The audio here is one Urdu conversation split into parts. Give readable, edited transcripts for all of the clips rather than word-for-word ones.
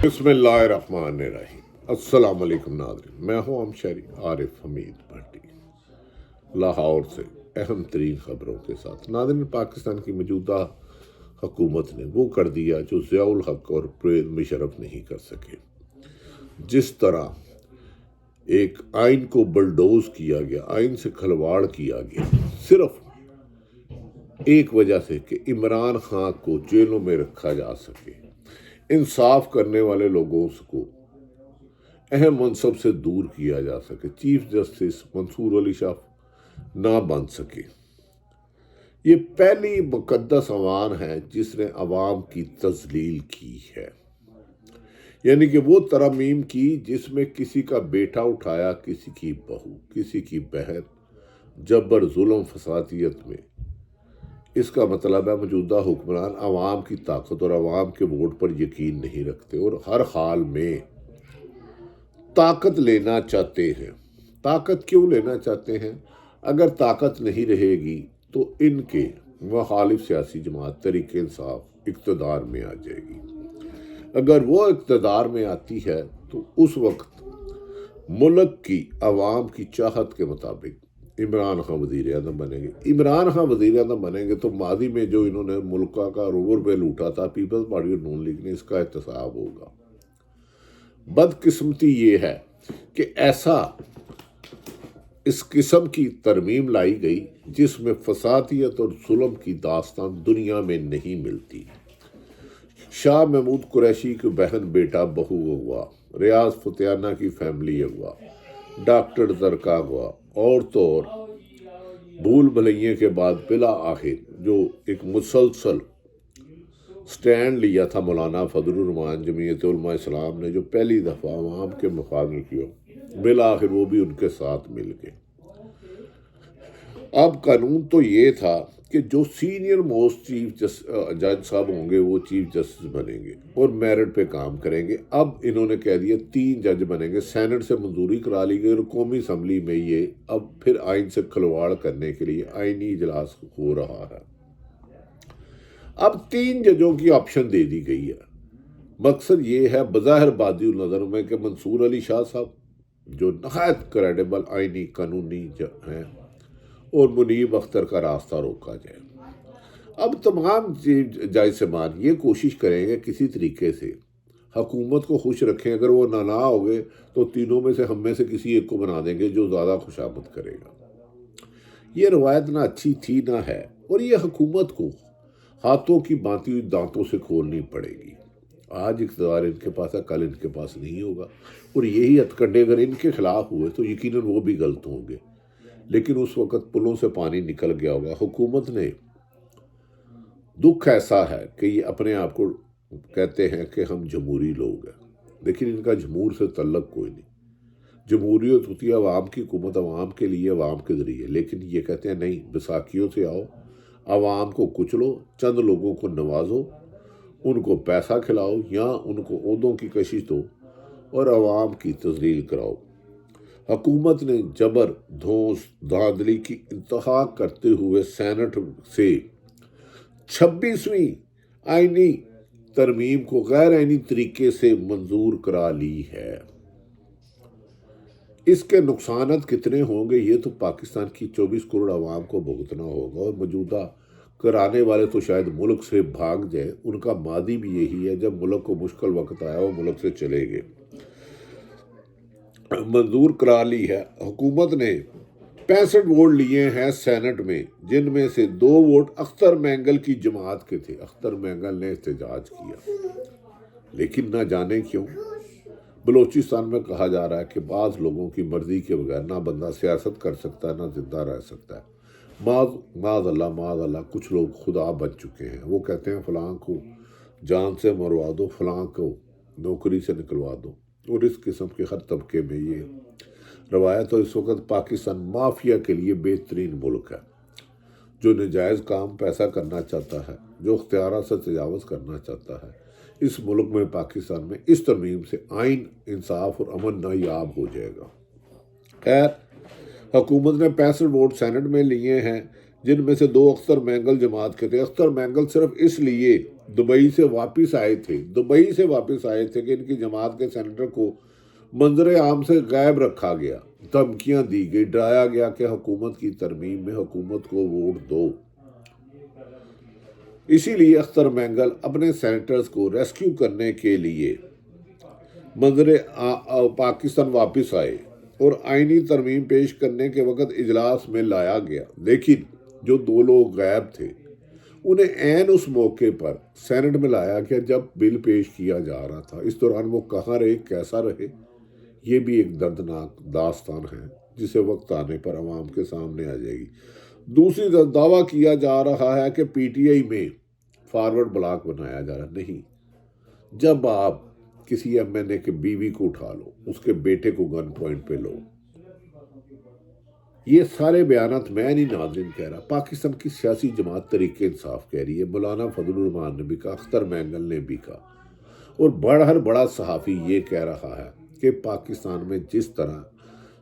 بسم اللہ الرحمن الرحیم۔ السلام علیکم ناظرین، میں ہوں شہری عارف حمید بھٹی لاہور سے اہم ترین خبروں کے ساتھ۔ ناظرین، پاکستان کی موجودہ حکومت نے وہ کر دیا جو ضیاء الحق اور پرویز مشرف نہیں کر سکے۔ جس طرح ایک آئین کو بلڈوز کیا گیا، آئین سے کھلواڑ کیا گیا، صرف ایک وجہ سے کہ عمران خان کو جیلوں میں رکھا جا سکے، انصاف کرنے والے لوگوں کو اہم منصب سے دور کیا جا سکے، چیف جسٹس منصور علی شاہ نہ بن سکے۔ یہ پہلی مقدس عوام ہے جس نے عوام کی تذلیل کی ہے، یعنی کہ وہ ترمیم کی جس میں کسی کا بیٹا اٹھایا، کسی کی بہو، کسی کی بہن، جبر، ظلم، فسادیت میں۔ اس کا مطلب ہے موجودہ حکمران عوام کی طاقت اور عوام کے ووٹ پر یقین نہیں رکھتے اور ہر حال میں طاقت لینا چاہتے ہیں۔ طاقت کیوں لینا چاہتے ہیں؟ اگر طاقت نہیں رہے گی تو ان کے مخالف سیاسی جماعت تحریک انصاف اقتدار میں آ جائے گی۔ اگر وہ اقتدار میں آتی ہے تو اس وقت ملک کی عوام کی چاہت کے مطابق عمران خان وزیر اعظم بنیں گے۔ عمران خان وزیر اعظم بنیں گے تو ماضی میں جو انہوں نے ملک کا روبر پہ لوٹا تھا، پیپلز پارٹی اور نون لیگ نے، اس کا احتساب ہوگا۔ بدقسمتی یہ ہے کہ اس قسم کی ترمیم لائی گئی جس میں فسادیت اور ظلم کی داستان دنیا میں نہیں ملتی۔ شاہ محمود قریشی کی بہن، بیٹا، بہو اغوا، ریاض فتیانہ کی فیملی اغوا، ڈاکٹر زرکا اغوا، اور تو اور بھول بھلائیوں کے بعد بالآخر جو ایک مسلسل سٹینڈ لیا تھا مولانا فضل الرحمان جمعیت علماء اسلام نے، جو پہلی دفعہ عوام کے مفاد میں کیا، بالآخر وہ بھی ان کے ساتھ مل گئے۔ اب قانون تو یہ تھا کہ جو سینئر موسٹ چیف جج صاحب ہوں گے وہ چیف جسٹس بنیں گے اور میرٹ پہ کام کریں گے۔ اب انہوں نے کہہ دیا 3 جج بنیں گے، سینٹ سے منظوری کرا لی گئی اور قومی اسمبلی میں یہ اب پھر آئین سے کھلواڑ کرنے کے لیے آئینی اجلاس ہو رہا ہے۔ اب 3 ججوں کی آپشن دے دی گئی ہے۔ مقصد یہ ہے بظاہر بادی النظر میں کہ منصور علی شاہ صاحب جو نہایت کریڈیبل آئینی قانونی ہیں اور منیب اختر کا راستہ روکا جائے۔ اب تمام جج صاحبان یہ کوشش کریں گے کسی طریقے سے حکومت کو خوش رکھیں۔ اگر وہ نہ ہو گئے تو تینوں میں سے ہم میں سے کسی ایک کو بنا دیں گے جو زیادہ خوشامد کرے گا۔ یہ روایت نہ اچھی تھی نہ ہے، اور یہ حکومت کو ہاتھوں کی باندھی ہوئی دانتوں سے کھولنی پڑے گی۔ آج اقتدار ان کے پاس ہے، کل ان کے پاس نہیں ہوگا، اور یہی ہتھ کنڈے اگر ان کے خلاف ہوئے تو یقیناً وہ بھی غلط ہوں گے، لیکن اس وقت پلوں سے پانی نکل گیا ہوگا۔ حکومت نے دکھ ایسا ہے کہ یہ اپنے آپ کو کہتے ہیں کہ ہم جمہوری لوگ ہیں، لیکن ان کا جمہور سے تعلق کوئی نہیں۔ جمہوریت ہوتی ہے عوام کی حکومت، عوام کے لیے، عوام کے ذریعے، لیکن یہ کہتے ہیں نہیں، بیساکھیوں سے آؤ، عوام کو کچلو، چند لوگوں کو نوازو، ان کو پیسہ کھلاؤ یا ان کو عہدوں کی کشش دو اور عوام کی تذلیل کراؤ۔ حکومت نے جبر، دھونس، دھاندلی کی انتہا کرتے ہوئے سینٹ سے 26ویں آئینی ترمیم کو غیر آئینی طریقے سے منظور کرا لی ہے۔ اس کے نقصانات کتنے ہوں گے یہ تو پاکستان کی 24 کروڑ عوام کو بھگتنا ہوگا، اور موجودہ کرانے والے تو شاید ملک سے بھاگ جائیں۔ ان کا ماضی بھی یہی ہے، جب ملک کو مشکل وقت آیا وہ ملک سے چلے گئے۔ منظور کرا لی ہے۔ حکومت نے 65 ووٹ لیے ہیں سینٹ میں، جن میں سے 2 ووٹ اختر مینگل کی جماعت کے تھے۔ اختر مینگل نے احتجاج کیا، لیکن نہ جانے کیوں بلوچستان میں کہا جا رہا ہے کہ بعض لوگوں کی مرضی کے بغیر نہ بندہ سیاست کر سکتا ہے نہ زندہ رہ سکتا ہے۔ معاذ اللہ کچھ لوگ خدا بن چکے ہیں۔ وہ کہتے ہیں فلاں کو جان سے مروا دو، فلاں کو نوکری سے نکلوا دو، اور اس قسم کے ہر طبقے میں یہ روایت۔ اور اس وقت پاکستان مافیا کے لیے بہترین ملک ہے۔ جو نجائز کام پیسہ کرنا چاہتا ہے، جو اختیارات سے تجاوز کرنا چاہتا ہے، اس ملک میں، پاکستان میں، اس ترمیم سے آئین، انصاف اور امن نایاب ہو جائے گا۔ خیر، حکومت نے 65 ووٹ سینٹ میں لیے ہیں، جن میں سے 2 اختر مینگل جماعت کے تھے۔ اختر مینگل صرف اس لیے دبئی سے واپس آئے تھے کہ ان کی جماعت کے سینیٹر کو منظر عام سے غائب رکھا گیا، دھمکیاں دی گئی، ڈرایا گیا کہ حکومت کی ترمیم میں حکومت کو ووٹ دو۔ اسی لیے اختر مینگل اپنے سینیٹرز کو ریسکیو کرنے کے لیے منظر پاکستان واپس آئے اور آئینی ترمیم پیش کرنے کے وقت اجلاس میں لایا گیا، لیکن جو 2 لوگ غائب تھے انہیں عین اس موقع پر سینٹ میں لایا گیا جب بل پیش کیا جا رہا تھا۔ اس دوران وہ کہاں رہے، کیسا رہے، یہ بھی ایک دردناک داستان ہے جسے وقت آنے پر عوام کے سامنے آ جائے گی۔ دوسری طرف دعویٰ کیا جا رہا ہے کہ پی ٹی آئی میں فارورڈ بلاک بنایا جا رہا ہے۔ نہیں، جب آپ کسی ایم این اے کے بیوی کو اٹھا لو، اس کے بیٹے کو گن پوائنٹ پہ لو، یہ سارے بیانات میں نہیں ناظرین کہہ رہا، پاکستان کی سیاسی جماعت تحریک انصاف کہہ رہی ہے، مولانا فضل الرحمان نے بھی کہا، اختر مینگل نے بھی کہا، اور ہر بڑا صحافی یہ کہہ رہا ہے کہ پاکستان میں جس طرح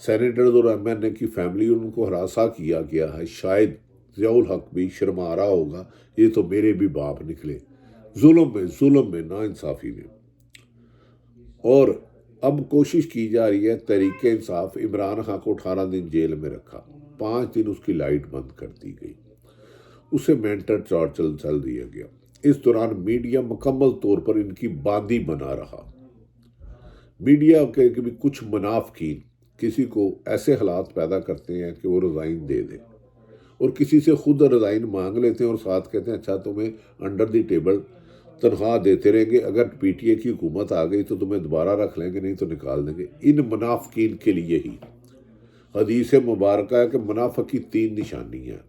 سینیٹرز اور ایم این اے کی فیملی ان کو ہراساں کیا گیا ہے، شاید ضیاء الحق بھی شرما رہا ہوگا، یہ تو میرے بھی باپ نکلے، ظلم میں نا انصافی میں۔ اور اب کوشش کی جا رہی ہے، تحریک انصاف عمران خان کو 18 دن جیل میں رکھا، 5 دن اس کی لائٹ بند کر دی گئی، اسے مینٹل ٹارچر چل دیا گیا۔ اس دوران میڈیا مکمل طور پر ان کی باندی بنا رہا۔ میڈیا کے بھی کچھ منافقین کسی کو ایسے حالات پیدا کرتے ہیں کہ وہ ریزائن دے دیں، اور کسی سے خود ریزائن مانگ لیتے ہیں اور ساتھ کہتے ہیں اچھا تمہیں انڈر دی ٹیبل تنخواہ دیتے رہیں گے، اگر پی ٹی اے کی حکومت آ گئی تو تمہیں دوبارہ رکھ لیں گے، نہیں تو نکال دیں گے۔ ان منافقین کے لیے ہی حدیث مبارکہ ہے کہ منافق کی 3 نشانیاں ہیں،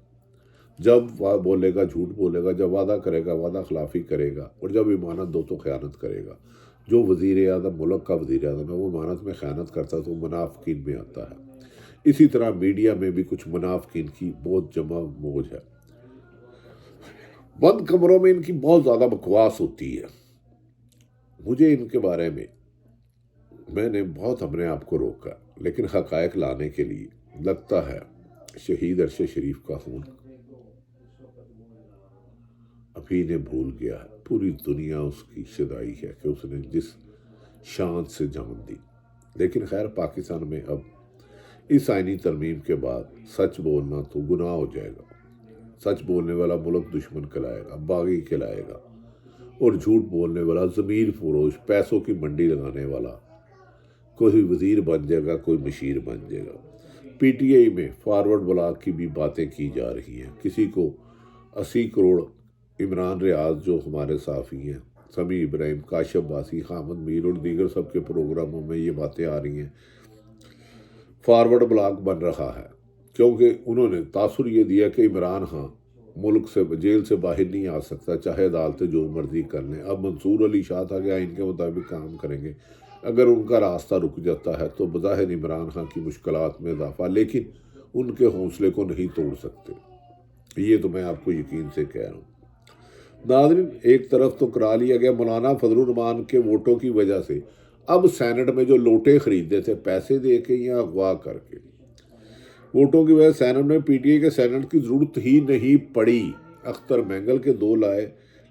جب وہ بولے گا جھوٹ بولے گا، جب وعدہ کرے گا وعدہ خلافی کرے گا، اور جب امانت دو تو خیانت کرے گا۔ جو وزیر اعظم، ملک کا وزیر اعظم ہے، وہ امانت میں خیانت کرتا ہے تو وہ منافقین میں آتا ہے۔ اسی طرح میڈیا میں بھی کچھ منافقین کی بہت جمع موج ہے، بند کمروں میں ان کی بہت زیادہ بکواس ہوتی ہے۔ مجھے ان کے بارے میں نے بہت اپنے آپ کو روکا، لیکن حقائق لانے کے لیے لگتا ہے شہید ارشد شریف کا خون ابھی نے بھول گیا ہے، پوری دنیا اس کی شدائی ہے کہ اس نے جس شان سے جان دی۔ لیکن خیر، پاکستان میں اب اس آئینی ترمیم کے بعد سچ بولنا تو گناہ ہو جائے گا، سچ بولنے والا ملک دشمن کہلائے گا، باغی کہلائے گا، اور جھوٹ بولنے والا ضمیر فروش، پیسوں کی منڈی لگانے والا کوئی وزیر بن جائے گا، کوئی مشیر بن جائے گا۔ پی ٹی آئی میں فارورڈ بلاک کی بھی باتیں کی جا رہی ہیں، کسی کو 80 کروڑ، عمران ریاض جو ہمارے صحافی ہیں، سمیع ابراہیم، کاشف باسی، حامد میر اور دیگر سب کے پروگراموں میں یہ باتیں آ رہی ہیں، فارورڈ بلاک بن رہا ہے، کیونکہ انہوں نے تاثر یہ دیا کہ عمران خان ملک سے، جیل سے باہر نہیں آ سکتا، چاہے عدالتیں جو مرضی کر لیں۔ اب منصور علی شاہ تھا کہ ان کے مطابق کام کریں گے، اگر ان کا راستہ رک جاتا ہے تو بظاہر عمران خان کی مشکلات میں اضافہ، لیکن ان کے حوصلے کو نہیں توڑ سکتے، یہ تو میں آپ کو یقین سے کہہ رہا ہوں۔ ناظرین، ایک طرف تو کرا لیا گیا مولانا فضل الرحمان کے ووٹوں کی وجہ سے، اب سینٹ میں جو لوٹے خریدے تھے پیسے دے کے یا اغوا کر کے، ووٹوں کی وجہ سے سینٹ میں پی ٹی آئی کے سینٹ کی ضرورت ہی نہیں پڑی۔ اختر مینگل کے 2 لائے،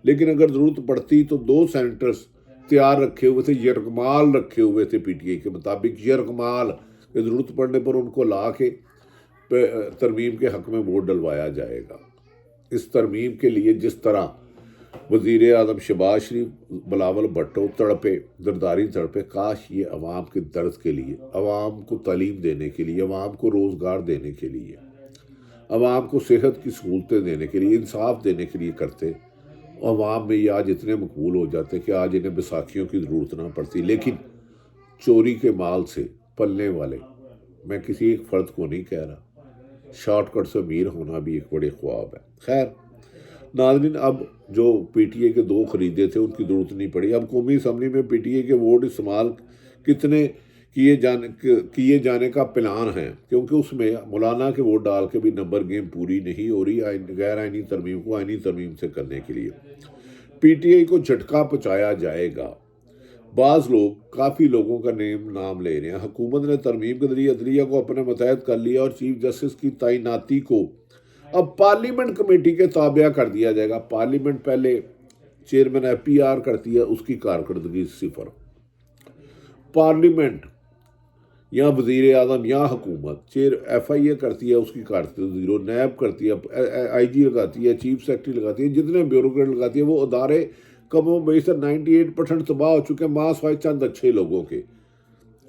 لیکن اگر ضرورت پڑتی تو 2 سینیٹرز تیار رکھے ہوئے تھے، یرغمال رکھے ہوئے تھے پی ٹی آئی کے مطابق، یرغمال کہ ضرورت پڑنے پر ان کو لا کے ترمیم کے حق میں ووٹ ڈلوایا جائے گا۔ اس ترمیم کے لیے جس طرح وزیر اعظم شہباز شریف، بلاول بھٹو تڑپے، زرداری تڑپے، کاش یہ عوام کے درد کے لیے، عوام کو تعلیم دینے کے لیے، عوام کو روزگار دینے کے لیے، عوام کو صحت کی سہولتیں دینے کے لیے، انصاف دینے کے لیے کرتے، عوام میں یہ آج اتنے مقبول ہو جاتے کہ آج انہیں بیساکھیوں کی ضرورت نہ پڑتی۔ لیکن چوری کے مال سے پلنے والے، میں کسی ایک فرد کو نہیں کہہ رہا، شارٹ کٹ سے امیر ہونا بھی ایک بڑے خواب ہے۔ خیر ناظرین، اب جو پی ٹی اے کے 2 خریدے تھے ان کی ضرورت نہیں پڑی۔ اب قومی اسمبلی میں پی ٹی اے کے ووٹ استعمال کتنے کیے جانے کا پلان ہے، کیونکہ اس میں مولانا کے ووٹ ڈال کے بھی نمبر گیم پوری نہیں ہو رہی غیر آئینی ترمیم کو آئینی ترمیم سے کرنے کے لیے۔ پی ٹی آئی کو جھٹکا پہنچایا جائے گا۔ بعض لوگ، کافی لوگوں کا نام لے رہے ہیں، حکومت نے ترمیم کے ذریعے عدلیہ کو اپنے متحد کر لیا اور چیف جسٹس کی تعیناتی کو اب پارلیمنٹ کمیٹی کے تابع کر دیا جائے گا. پارلیمنٹ پہلے چیئرمین FPR کرتی ہے، اس کی کارکردگی 0. پارلیمنٹ یا وزیر اعظم یا حکومت FIA کرتی ہے، اس کی کارکردگی 0. نیب کرتی ہے، IG لگاتی ہے، چیف سیکرٹری لگاتی ہے، جتنے بیوروکریٹ لگاتی ہے. وہ ادارے کم و بیشتر 98% تباہ ہو چکے ہیں، ماں سوائے چند اچھے لوگوں کے.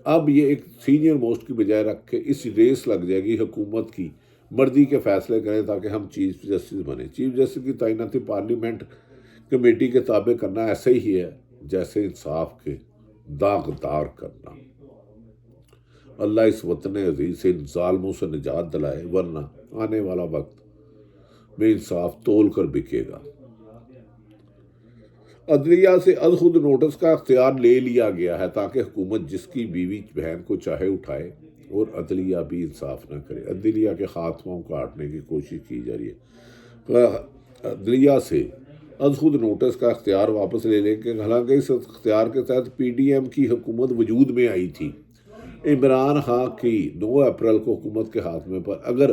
اب یہ ایک سینئر موسٹ کی بجائے رکھ کے اس ریس لگ جائے گی حکومت کی مرضی کے فیصلے کریں تاکہ ہم چیف جسٹس بنیں. چیف جسٹس کی تعیناتی پارلیمنٹ کمیٹی کے تابع کرنا ایسے ہی ہے جیسے انصاف کے داغدار کرنا. اللہ اس وطن عزیز سے ان ظالموں سے نجات دلائے، ورنہ آنے والا وقت میں انصاف تول کر بکے گا. عدلیہ سے از خود نوٹس کا اختیار لے لیا گیا ہے تاکہ حکومت جس کی بیوی بہن کو چاہے اٹھائے اور عدلیہ بھی انصاف نہ کرے. عدلیہ کے خاتموں کو کاٹنے کی کوشش کی جا رہی ہے. عدلیہ سے از خود نوٹس کا اختیار واپس لے لیں گے. حالانکہ اس اختیار کے تحت PDM کی حکومت وجود میں آئی تھی. عمران خان کی 9 اپریل کو حکومت کے خاتمے پر اگر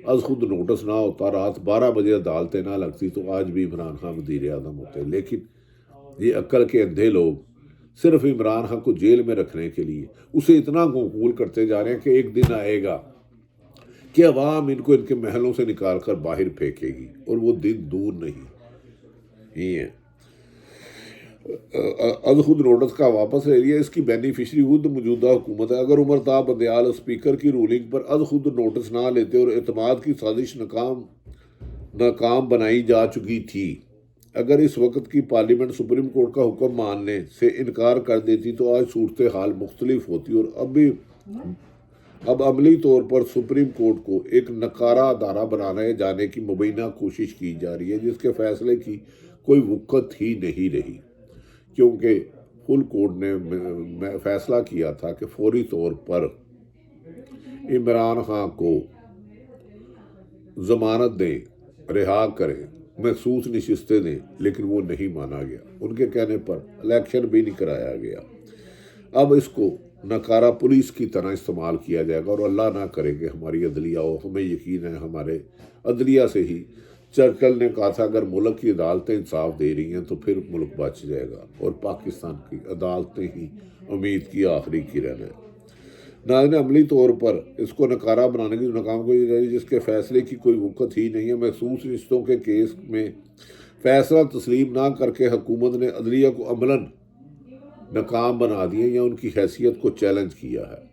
از خود نوٹس نہ ہوتا، رات 12 بجے عدالتیں نہ لگتی، تو آج بھی عمران خان وزیر اعظم ہوتے. لیکن یہ عقل کے اندھے لوگ صرف عمران خان کو جیل میں رکھنے کے لیے اسے اتنا قبول کرتے جا رہے ہیں کہ ایک دن آئے گا کہ عوام ان کو ان کے محلوں سے نکال کر باہر پھینکے گی، اور وہ دن دور نہیں ہی ہے. از خود نوٹس کا واپس لے لیا. اس کی بینیفیشری خود موجودہ حکومت ہے. اگر عمر تا بندیال اسپیکر کی رولنگ پر از خود نوٹس نہ لیتے اور اعتماد کی سازش ناکام بنائی جا چکی تھی، اگر اس وقت کی پارلیمنٹ سپریم کورٹ کا حکم ماننے سے انکار کر دیتی تو آج صورتحال مختلف ہوتی. اور اب عملی طور پر سپریم کورٹ کو ایک نکارہ ادارہ بنانے جانے کی مبینہ کوشش کی جا رہی ہے، جس کے فیصلے کی کوئی وقت ہی نہیں رہی، کیونکہ فل کورٹ نے فیصلہ کیا تھا کہ فوری طور پر عمران خان کو ضمانت دیں، رہا کریں، مخصوص نشستیں دیں، لیکن وہ نہیں مانا گیا. ان کے کہنے پر الیکشن بھی نہیں کرایا گیا. اب اس کو نکارہ پولیس کی طرح استعمال کیا جائے گا، اور اللہ نہ کرے کہ ہماری عدلیہ ہو. ہمیں یقین ہے ہمارے عدلیہ سے ہی چرچل نے کہا تھا اگر ملک کی عدالتیں انصاف دے رہی ہیں تو پھر ملک بچ جائے گا، اور پاکستان کی عدالتیں ہی امید کی آخری کرن ہے. ناظرین، عملی طور پر اس کو نکارہ بنانے کی ناکام کوشش جاری جس کے فیصلے کی کوئی وقت ہی نہیں ہے. مخصوص رشتوں کے کیس میں فیصلہ تسلیم نہ کر کے حکومت نے عدلیہ کو عملاً ناکام بنا دیا یا ان کی حیثیت کو چیلنج کیا ہے.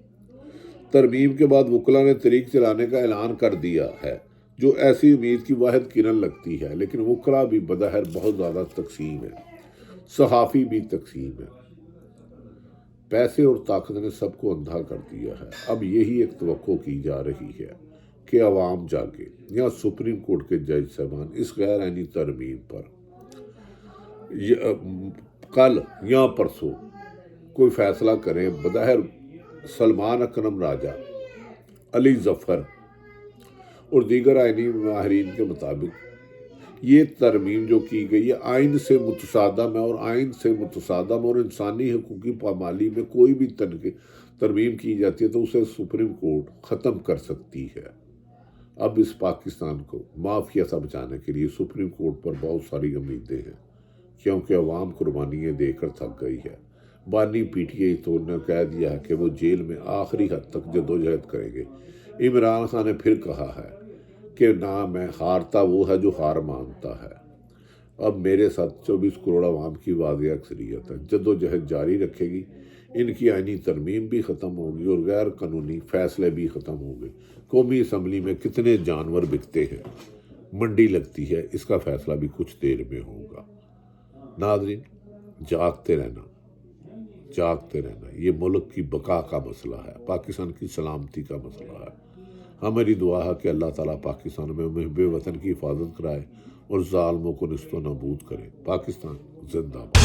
ترمیم کے بعد وکلاء نے تحریک چلانے کا اعلان کر دیا ہے، جو ایسی امید کی واحد کرن لگتی ہے. لیکن وکلاء بھی بظاہر بہت زیادہ تقسیم ہے، صحافی بھی تقسیم ہے. پیسے اور طاقت نے سب کو اندھا کر دیا ہے. اب یہی ایک توقع کی جا رہی ہے کہ عوام جاگے یا سپریم کورٹ کے جج صاحبان اس غیر آئینی ترمیم پر کل یا پرسوں کوئی فیصلہ کریں. بظاہر سلمان اکرم راجہ، علی ظفر اور دیگر آئینی ماہرین کے مطابق یہ ترمیم جو کی گئی ہے آئین سے متصادم ہے، اور آئین سے متصادم اور انسانی حقوقی پامالی میں کوئی بھی ترمیم کی جاتی ہے تو اسے سپریم کورٹ ختم کر سکتی ہے. اب اس پاکستان کو مافیا سے بچانے کے لیے سپریم کورٹ پر بہت ساری امیدیں ہیں، کیونکہ عوام قربانیاں دے کر تھک گئی ہے. بانی PTI تو نے کہہ دیا ہے کہ وہ جیل میں آخری حد تک جدوجہد کریں گے. عمران خان نے پھر کہا ہے کہ نہ میں ہارتا وہ ہے جو ہار مانتا ہے. اب میرے ساتھ 24 کروڑ عوام کی واضح اکثریت ہے، جدوجہد جاری رکھے گی. ان کی آئینی ترمیم بھی ختم ہوگی اور غیر قانونی فیصلے بھی ختم ہوں گے. قومی اسمبلی میں کتنے جانور بکتے ہیں، منڈی لگتی ہے، اس کا فیصلہ بھی کچھ دیر میں ہوگا. ناظرین، جاگتے رہنا، یہ ملک کی بقا کا مسئلہ ہے، پاکستان کی سلامتی کا مسئلہ ہے. ہماری دعا ہے کہ اللہ تعالیٰ پاکستان میں محب وطن کی حفاظت کرائے اور ظالموں کو نست و نابود کرے. پاکستان زندہ باد.